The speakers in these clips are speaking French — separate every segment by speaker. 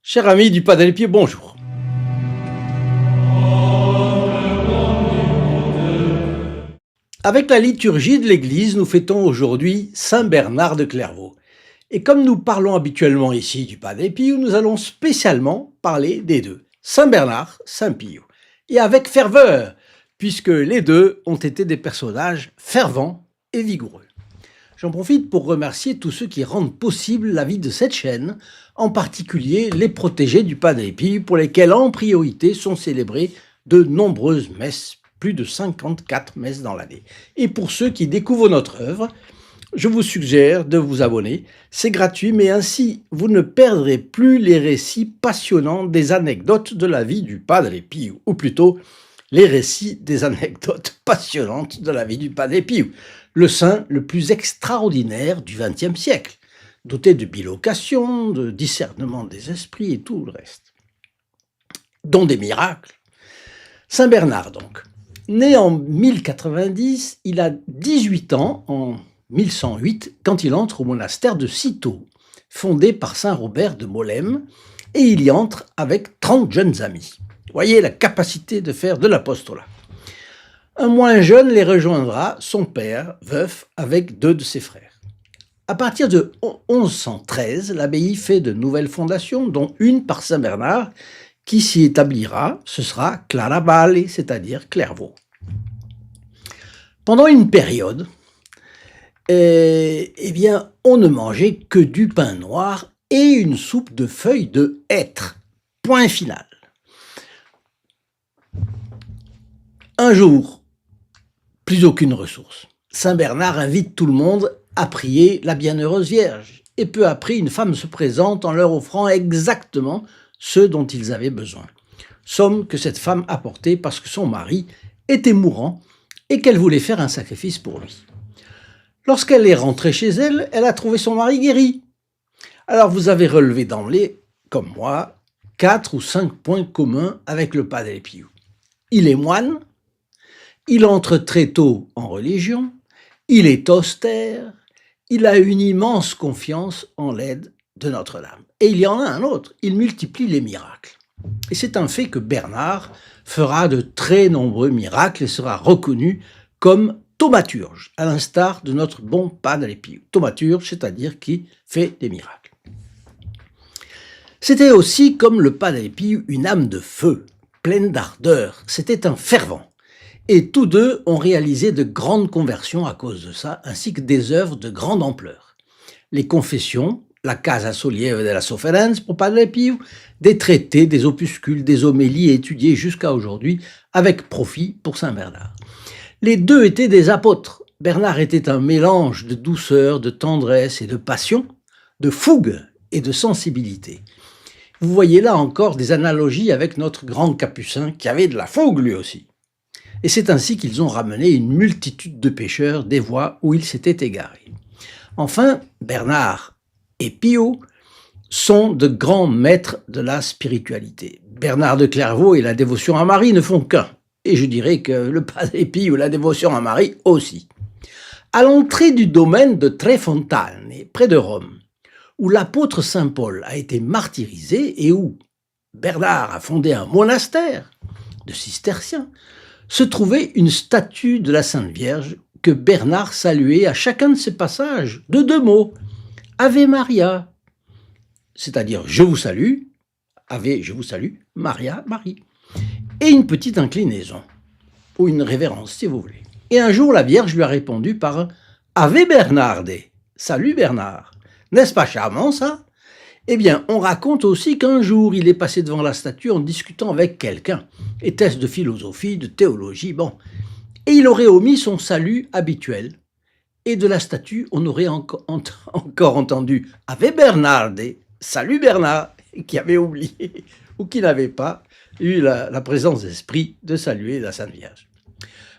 Speaker 1: Chers amis du Pas dans les Pieds, bonjour. Avec la liturgie de l'Église, nous fêtons aujourd'hui Saint Bernard de Clairvaux. Et comme nous parlons habituellement ici du Pas des Pieux, nous allons spécialement parler des deux, Saint Bernard, Saint Pio. Et avec ferveur, puisque les deux ont été des personnages fervents et vigoureux. J'en profite pour remercier tous ceux qui rendent possible la vie de cette chaîne, en particulier les protégés du Pas des Pieux, pour lesquels en priorité sont célébrées de nombreuses messes, plus de 54 messes dans l'année. Et pour ceux qui découvrent notre œuvre, je vous suggère de vous abonner, c'est gratuit, mais ainsi vous ne perdrez plus les récits passionnants des anecdotes de la vie du Padre Pio, ou plutôt les récits des anecdotes passionnantes de la vie du Padre Pio, le saint le plus extraordinaire du XXe siècle, doté de bilocation, de discernement des esprits et tout le reste, dont des miracles. Saint Bernard donc. Né en 1090, il a 18 ans en 1108 quand il entre au monastère de Cîteaux, fondé par saint Robert de Molesme, et il y entre avec 30 jeunes amis. Voyez la capacité de faire de l'apostolat. Un moins jeune les rejoindra son père, veuf, avec 2 de ses frères. À partir de 1113, l'abbaye fait de nouvelles fondations, dont une par saint Bernard, qui s'y établira, ce sera Claravall, c'est-à-dire Clairvaux. Pendant une période, on ne mangeait que du pain noir et une soupe de feuilles de hêtre. Point final. Un jour, plus aucune ressource. Saint Bernard invite tout le monde à prier la Bienheureuse Vierge. Et peu après, une femme se présente en leur offrant exactement ce dont ils avaient besoin. Somme que cette femme apportait parce que son mari était mourant et qu'elle voulait faire un sacrifice pour lui. Lorsqu'elle est rentrée chez elle, elle a trouvé son mari guéri. Alors vous avez relevé d'emblée, comme moi, 4 ou 5 points communs avec le Padre Pio. Il est moine, il entre très tôt en religion, il est austère, il a une immense confiance en l'aide de Notre-Dame. Et il y en a un autre, il multiplie les miracles. Et c'est un fait que Bernard fera de très nombreux miracles et sera reconnu comme thaumaturge, à l'instar de notre bon Padre Pio. Thaumaturge, c'est-à-dire qui fait des miracles. C'était aussi, comme le Padre Pio, une âme de feu, pleine d'ardeur. C'était un fervent. Et tous deux ont réalisé de grandes conversions à cause de ça, ainsi que des œuvres de grande ampleur. Les confessions, la Casa Sollievo della Sofferenza pour Padre Pio, des traités, des opuscules, des homélies étudiés jusqu'à aujourd'hui avec profit pour Saint Bernard. Les deux étaient des apôtres. Bernard était un mélange de douceur, de tendresse et de passion, de fougue et de sensibilité. Vous voyez là encore des analogies avec notre grand capucin qui avait de la fougue lui aussi. Et c'est ainsi qu'ils ont ramené une multitude de pécheurs des voies où ils s'étaient égarés. Enfin, Bernard et Pio sont de grands maîtres de la spiritualité. Bernard de Clairvaux et la dévotion à Marie ne font qu'un. Et je dirais que le Padre Pio et la dévotion à Marie aussi. À l'entrée du domaine de Trefontane, près de Rome, où l'apôtre Saint Paul a été martyrisé et où Bernard a fondé un monastère de cisterciens, se trouvait une statue de la Sainte Vierge que Bernard saluait à chacun de ses passages de 2 mots. Ave Maria, c'est-à-dire je vous salue, Ave, je vous salue, Maria, Marie. Et une petite inclinaison, ou une révérence si vous voulez. Et un jour la Vierge lui a répondu par un Ave Bernarde, salut Bernard. N'est-ce pas charmant ça? Eh bien, on raconte aussi qu'un jour, il est passé devant la statue en discutant avec quelqu'un. Était-ce de philosophie, de théologie, bon. Et il aurait omis son salut habituel. Et de la statue, on aurait encore entendu « Ave Bernarde », « Salut Bernard », qui avait oublié ou qui n'avait pas eu la présence d'esprit de saluer la Sainte Vierge.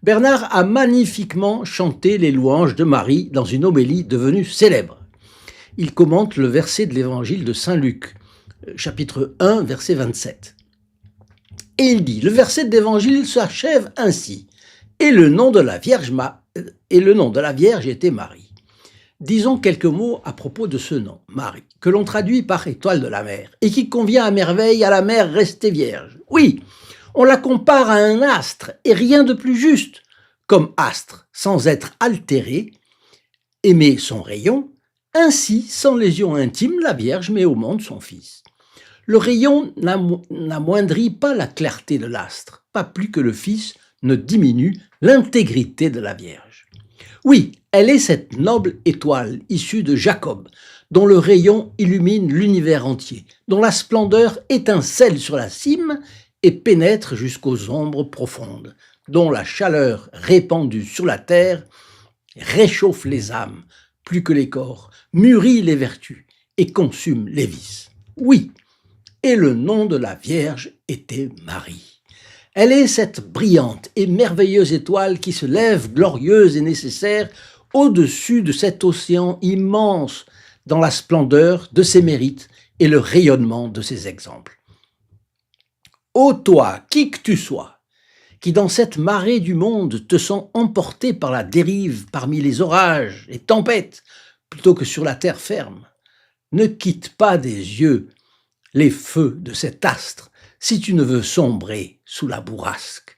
Speaker 1: Bernard a magnifiquement chanté les louanges de Marie dans une homélie devenue célèbre. Il commente le verset de l'évangile de Saint Luc, chapitre 1, verset 27. Et il dit, le verset de l'évangile s'achève ainsi. Et le nom de la Vierge était Marie. Disons quelques mots à propos de ce nom, Marie, que l'on traduit par étoile de la mer, et qui convient à merveille à la mer restée vierge. Oui, on la compare à un astre, et rien de plus juste. Comme astre, sans être altéré, émet son rayon, ainsi, sans lésion intime, la Vierge met au monde son Fils. Le rayon n'amoindrit pas la clarté de l'astre, pas plus que le Fils ne diminue l'intégrité de la Vierge. Oui, elle est cette noble étoile issue de Jacob, dont le rayon illumine l'univers entier, dont la splendeur étincelle sur la cime et pénètre jusqu'aux ombres profondes, dont la chaleur répandue sur la terre réchauffe les âmes plus que les corps, mûrit les vertus et consume les vices. Oui, et le nom de la Vierge était Marie. Elle est cette brillante et merveilleuse étoile qui se lève glorieuse et nécessaire au-dessus de cet océan immense dans la splendeur de ses mérites et le rayonnement de ses exemples. Ô toi, qui que tu sois, qui dans cette marée du monde te sens emporté par la dérive parmi les orages et tempêtes, plutôt que sur la terre ferme, ne quitte pas des yeux les feux de cet astre si tu ne veux sombrer sous la bourrasque.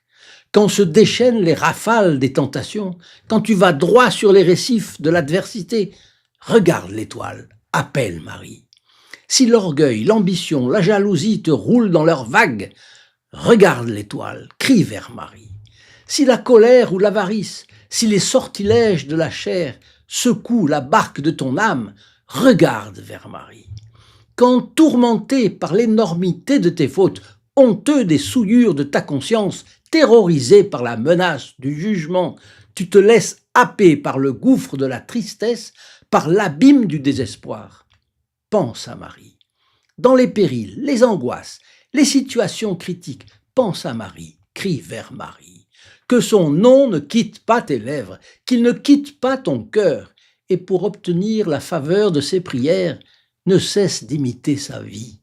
Speaker 1: Quand se déchaînent les rafales des tentations, quand tu vas droit sur les récifs de l'adversité, regarde l'étoile, appelle Marie. Si l'orgueil, l'ambition, la jalousie te roulent dans leurs vagues, regarde l'étoile, crie vers Marie. Si la colère ou l'avarice, si les sortilèges de la chair secouent la barque de ton âme, regarde vers Marie. Quand, tourmenté par l'énormité de tes fautes, honteux des souillures de ta conscience, terrorisé par la menace du jugement, tu te laisses happer par le gouffre de la tristesse, par l'abîme du désespoir, pense à Marie. Dans les périls, les angoisses, les situations critiques, pense à Marie, crie vers Marie. Que son nom ne quitte pas tes lèvres, qu'il ne quitte pas ton cœur, et pour obtenir la faveur de ses prières, ne cesse d'imiter sa vie.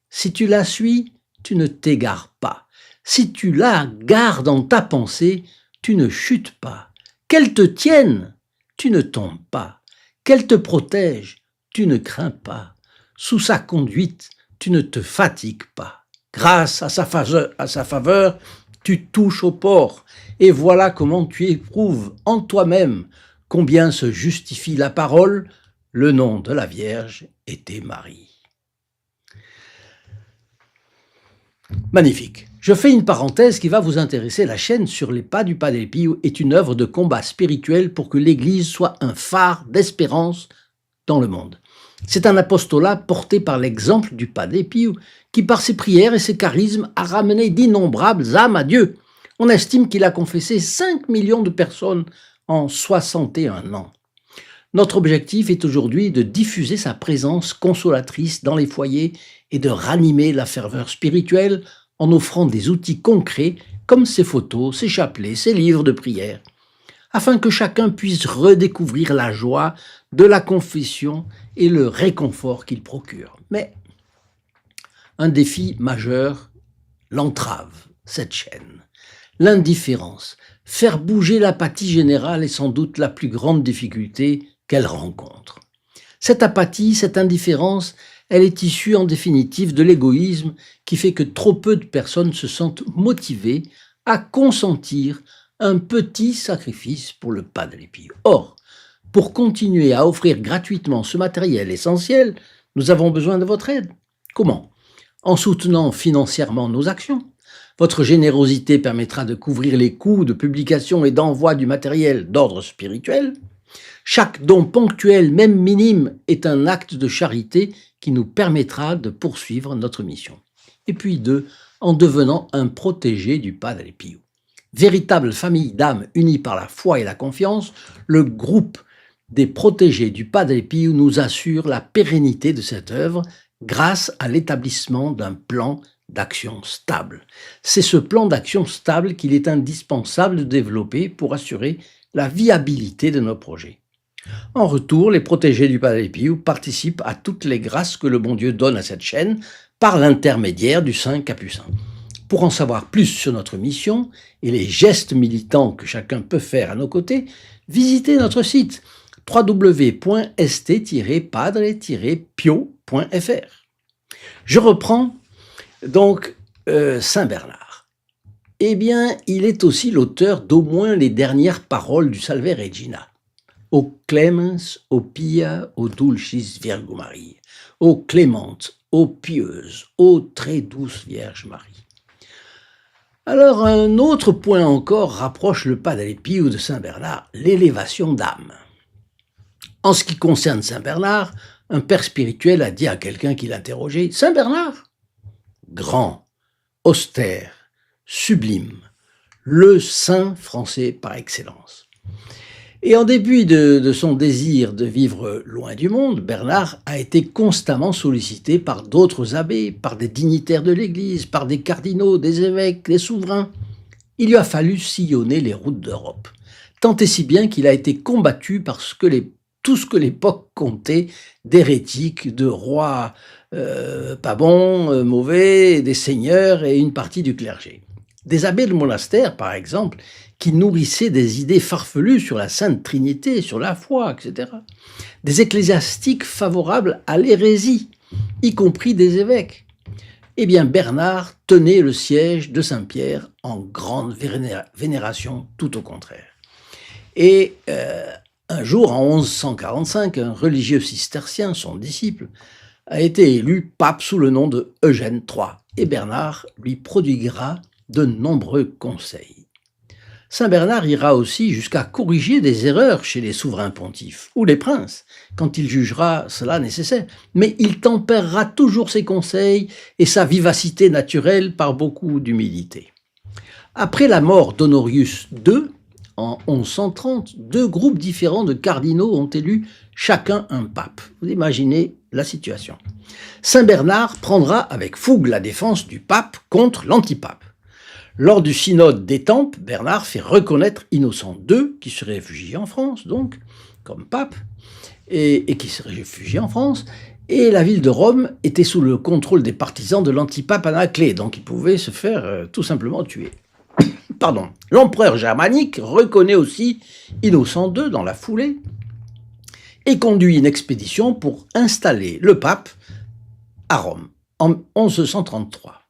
Speaker 1: Si tu la suis, tu ne t'égares pas. Si tu la gardes en ta pensée, tu ne chutes pas. Qu'elle te tienne, tu ne tombes pas. Qu'elle te protège, tu ne crains pas. Sous sa conduite, tu ne te fatigues pas. Grâce à sa faveur, tu touches au port. Et voilà comment tu éprouves en toi-même combien se justifie la parole. Le nom de la Vierge était Marie. Magnifique. Je fais une parenthèse qui va vous intéresser. La chaîne Sur les pas du Padre Pio est une œuvre de combat spirituel pour que l'Église soit un phare d'espérance dans le monde. C'est un apostolat porté par l'exemple du Padre Pio qui, par ses prières et ses charismes, a ramené d'innombrables âmes à Dieu. On estime qu'il a confessé 5 millions de personnes en 61 ans. Notre objectif est aujourd'hui de diffuser sa présence consolatrice dans les foyers et de ranimer la ferveur spirituelle en offrant des outils concrets comme ses photos, ses chapelets, ses livres de prière, afin que chacun puisse redécouvrir la joie de la confession et le réconfort qu'il procure. Mais un défi majeur l'entrave, cette chaîne. L'indifférence, faire bouger l'apathie générale est sans doute la plus grande difficulté qu'elle rencontre. Cette apathie, cette indifférence, elle est issue en définitive de l'égoïsme qui fait que trop peu de personnes se sentent motivées à consentir un petit sacrifice pour le Padre Pio. Or, pour continuer à offrir gratuitement ce matériel essentiel, nous avons besoin de votre aide. Comment ? En soutenant financièrement nos actions. Votre générosité permettra de couvrir les coûts de publication et d'envoi du matériel d'ordre spirituel. Chaque don ponctuel, même minime, est un acte de charité qui nous permettra de poursuivre notre mission. Et puis 2, en devenant un protégé du Padre Pio. Véritable famille d'âmes unies par la foi et la confiance, le groupe des protégés du Padre Pio nous assure la pérennité de cette œuvre grâce à l'établissement d'un plan d'action stable. C'est ce plan d'action stable qu'il est indispensable de développer pour assurer la viabilité de nos projets. En retour, les protégés du Padre Pio participent à toutes les grâces que le bon Dieu donne à cette chaîne par l'intermédiaire du Saint Capucin. Pour en savoir plus sur notre mission et les gestes militants que chacun peut faire à nos côtés, visitez notre site www.st-padre-pio.fr. Je reprends donc Saint Bernard. Eh bien, il est aussi l'auteur d'au moins les dernières paroles du Salve Regina. O clemens, o pia, o dulcis Virgo Marie, ô clémente, ô pieuse, ô très douce Vierge Marie. Alors, un autre point encore rapproche le Padre Pio de Saint Bernard, l'élévation d'âme. En ce qui concerne Saint Bernard, un père spirituel a dit à quelqu'un qui l'interrogeait, « Saint Bernard, grand, austère, sublime, le saint français par excellence. » Et en dépit de son désir de vivre loin du monde, Bernard a été constamment sollicité par d'autres abbés, par des dignitaires de l'Église, par des cardinaux, des évêques, des souverains. Il lui a fallu sillonner les routes d'Europe, tant et si bien qu'il a été combattu par tout ce que l'époque comptait d'hérétiques, de rois pas bons, mauvais, des seigneurs et une partie du clergé. Des abbés de monastères, par exemple, qui nourrissaient des idées farfelues sur la Sainte Trinité, sur la foi, etc. Des ecclésiastiques favorables à l'hérésie, y compris des évêques. Eh bien, Bernard tenait le siège de Saint-Pierre en grande vénération, tout au contraire. Et un jour, en 1145, un religieux cistercien, son disciple, a été élu pape sous le nom de Eugène III, et Bernard lui prodiguera de nombreux conseils. Saint Bernard ira aussi jusqu'à corriger des erreurs chez les souverains pontifes ou les princes, quand il jugera cela nécessaire, mais il tempérera toujours ses conseils et sa vivacité naturelle par beaucoup d'humilité. Après la mort d'Honorius II, en 1130, deux groupes différents de cardinaux ont élu chacun un pape. Vous imaginez la situation. Saint Bernard prendra avec fougue la défense du pape contre l'antipape. Lors du synode d'Étampes, Bernard fait reconnaître Innocent II, qui se réfugie en France, donc, comme pape, et qui se réfugie en France, et la ville de Rome était sous le contrôle des partisans de l'antipape Anaclée, donc il pouvait se faire tout simplement tuer. Pardon. L'empereur germanique reconnaît aussi Innocent II dans la foulée, et conduit une expédition pour installer le pape à Rome, en 1133.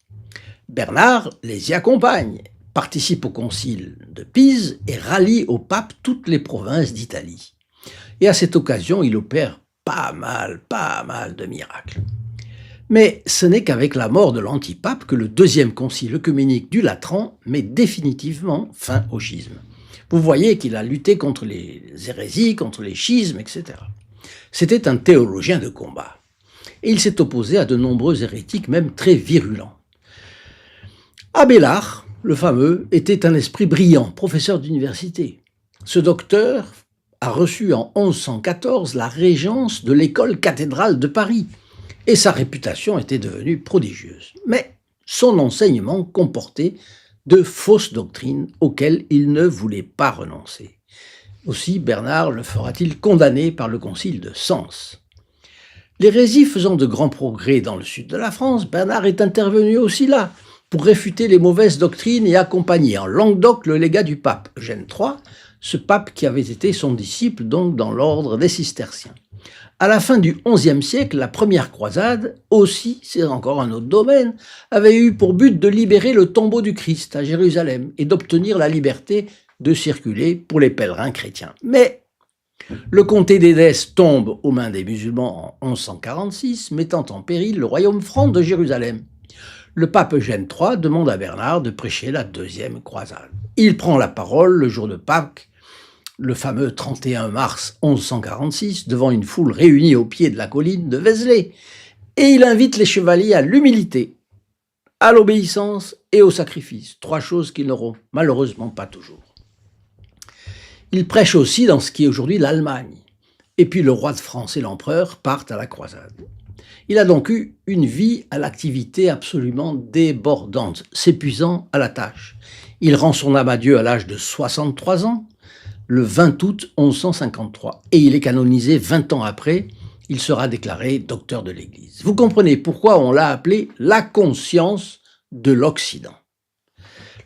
Speaker 1: Bernard les y accompagne, participe au concile de Pise et rallie au pape toutes les provinces d'Italie. Et à cette occasion, il opère pas mal de miracles. Mais ce n'est qu'avec la mort de l'antipape que le deuxième concile œcuménique du Latran met définitivement fin au schisme. Vous voyez qu'il a lutté contre les hérésies, contre les schismes, etc. C'était un théologien de combat. Et il s'est opposé à de nombreux hérétiques, même très virulents. Abélard, le fameux, était un esprit brillant, professeur d'université. Ce docteur a reçu en 1114 la régence de l'école cathédrale de Paris, et sa réputation était devenue prodigieuse. Mais son enseignement comportait de fausses doctrines auxquelles il ne voulait pas renoncer. Aussi Bernard le fera-t-il condamner par le concile de Sens. L'hérésie faisant de grands progrès dans le sud de la France, Bernard est intervenu aussi là, pour réfuter les mauvaises doctrines et accompagner en Languedoc le légat du pape Eugène III, ce pape qui avait été son disciple donc dans l'ordre des cisterciens. À la fin du XIe siècle, la première croisade, aussi, c'est encore un autre domaine, avait eu pour but de libérer le tombeau du Christ à Jérusalem et d'obtenir la liberté de circuler pour les pèlerins chrétiens. Mais le comté d'Édesse tombe aux mains des musulmans en 1146, mettant en péril le royaume franc de Jérusalem. Le pape Eugène III demande à Bernard de prêcher la deuxième croisade. Il prend la parole le jour de Pâques, le fameux 31 mars 1146, devant une foule réunie au pied de la colline de Vézelay, et il invite les chevaliers à l'humilité, à l'obéissance et au sacrifice, trois choses qu'ils n'auront malheureusement pas toujours. Il prêche aussi dans ce qui est aujourd'hui l'Allemagne, et puis le roi de France et l'empereur partent à la croisade. Il a donc eu une vie à l'activité absolument débordante, s'épuisant à la tâche. Il rend son âme à Dieu à l'âge de 63 ans, le 20 août 1153, et il est canonisé 20 ans après. Il sera déclaré docteur de l'Église. Vous comprenez pourquoi on l'a appelé la conscience de l'Occident.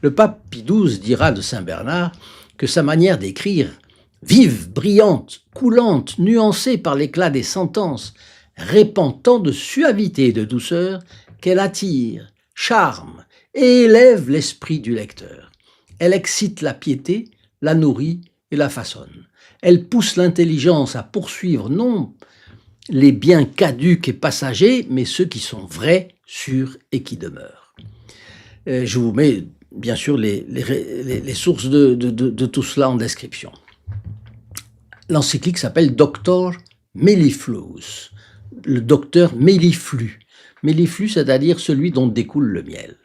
Speaker 1: Le pape Pie XII dira de Saint Bernard que sa manière d'écrire vive, brillante, coulante, nuancée par l'éclat des sentences, répand tant de suavité et de douceur qu'elle attire, charme et élève l'esprit du lecteur. Elle excite la piété, la nourrit et la façonne. Elle pousse l'intelligence à poursuivre non les biens caducs et passagers, mais ceux qui sont vrais, sûrs et qui demeurent. Je vous mets bien sûr les sources de tout cela en description. L'encyclique s'appelle Doctor Mellifluus, le docteur Melliflu. Melliflu, c'est-à-dire celui dont découle le miel.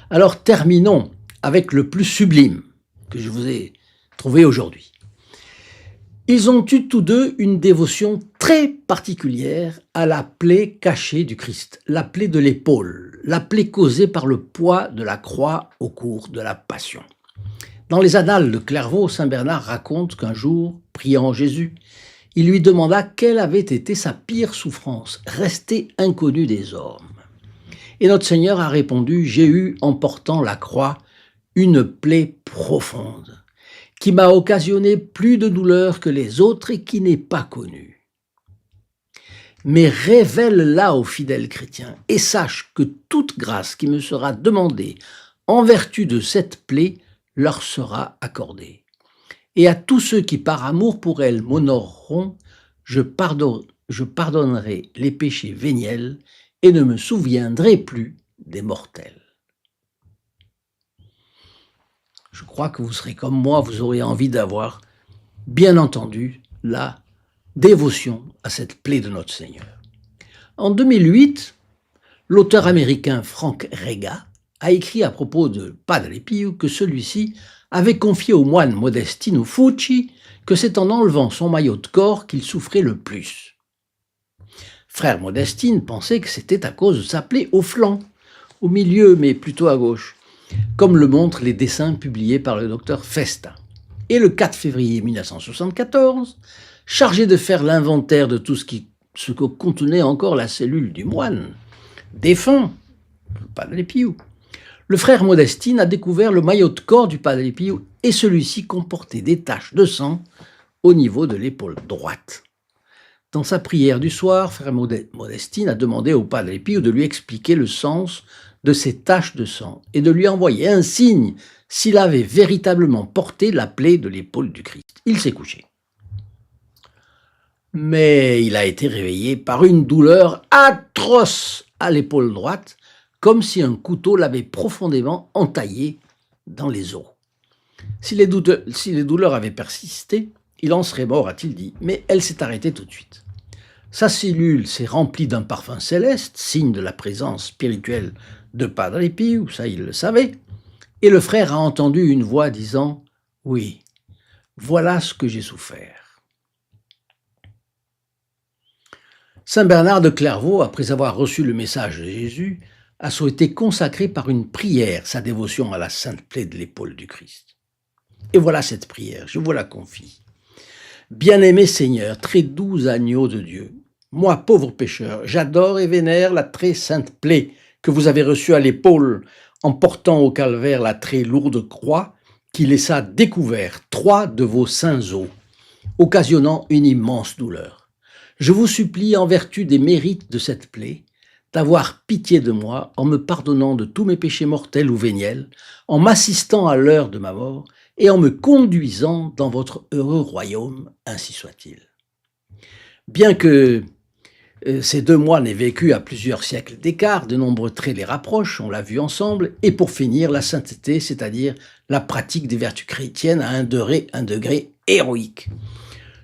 Speaker 1: Alors terminons avec le plus sublime que je vous ai trouvé aujourd'hui. Ils ont eu tous deux une dévotion très particulière à la plaie cachée du Christ, la plaie de l'épaule, la plaie causée par le poids de la croix au cours de la Passion. Dans les Annales de Clairvaux, saint Bernard raconte qu'un jour, priant Jésus, il lui demanda quelle avait été sa pire souffrance, restée inconnue des hommes. Et notre Seigneur a répondu « J'ai eu, en portant la croix, une plaie profonde, qui m'a occasionné plus de douleur que les autres et qui n'est pas connue. Mais révèle-la aux fidèles chrétiens et sache que toute grâce qui me sera demandée en vertu de cette plaie leur sera accordée. Et à tous ceux qui par amour pour elle m'honoreront, je pardonnerai les péchés véniels et ne me souviendrai plus des mortels. » Je crois que vous serez comme moi, vous aurez envie d'avoir, bien entendu, la dévotion à cette plaie de notre Seigneur. En 2008, l'auteur américain Frank Rega a écrit à propos de Padre Pio que celui-ci avait confié au moine Modestino Fucci que c'est en enlevant son maillot de corps qu'il souffrait le plus. Frère Modestine pensait que c'était à cause de sa plaie au flanc, au milieu mais plutôt à gauche, comme le montrent les dessins publiés par le docteur Festa. Et le 4 février 1974, chargé de faire l'inventaire de tout ce que contenait encore la cellule du moine, défunt, le Padre Pio, le frère Modestine a découvert le maillot de corps du Padre Pio et celui-ci comportait des taches de sang au niveau de l'épaule droite. Dans sa prière du soir, frère Modestine a demandé au Padre Pio de lui expliquer le sens de ces taches de sang et de lui envoyer un signe s'il avait véritablement porté la plaie de l'épaule du Christ. Il s'est couché. Mais il a été réveillé par une douleur atroce à l'épaule droite, comme si un couteau l'avait profondément entaillé dans les os. Si les douleurs avaient persisté, il en serait mort, a-t-il dit, mais elle s'est arrêtée tout de suite. Sa cellule s'est remplie d'un parfum céleste, signe de la présence spirituelle de Padre Pio, ça il le savait, et le frère a entendu une voix disant « Oui, voilà ce que j'ai souffert ». Saint Bernard de Clairvaux, après avoir reçu le message de Jésus, a souhaité consacrer par une prière sa dévotion à la sainte plaie de l'épaule du Christ. Et voilà cette prière, je vous la confie. Bien-aimé Seigneur, très doux agneau de Dieu, moi, pauvre pécheur, j'adore et vénère la très sainte plaie que vous avez reçue à l'épaule en portant au calvaire la très lourde croix qui laissa découvert 3 de vos saints os, occasionnant une immense douleur. Je vous supplie, en vertu des mérites de cette plaie, d'avoir pitié de moi en me pardonnant de tous mes péchés mortels ou véniels, en m'assistant à l'heure de ma mort et en me conduisant dans votre heureux royaume, ainsi soit-il. Bien que ces 2 mois n'aient vécu à plusieurs siècles d'écart, de nombreux traits les rapprochent, on l'a vu ensemble, et pour finir, la sainteté, c'est-à-dire la pratique des vertus chrétiennes à un degré héroïque.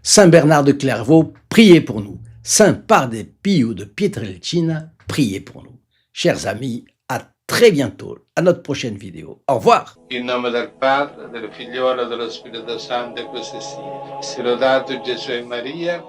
Speaker 1: Saint Bernard de Clairvaux, priez pour nous. Saint Padre Pio de Pietrelcina, priez pour nous. Chers amis, à très bientôt, à notre prochaine vidéo. Au revoir.
Speaker 2: In nome del Padre, del Figliolo e dello Spirito Santo, e così sia. Sia lodato Gesù e Maria.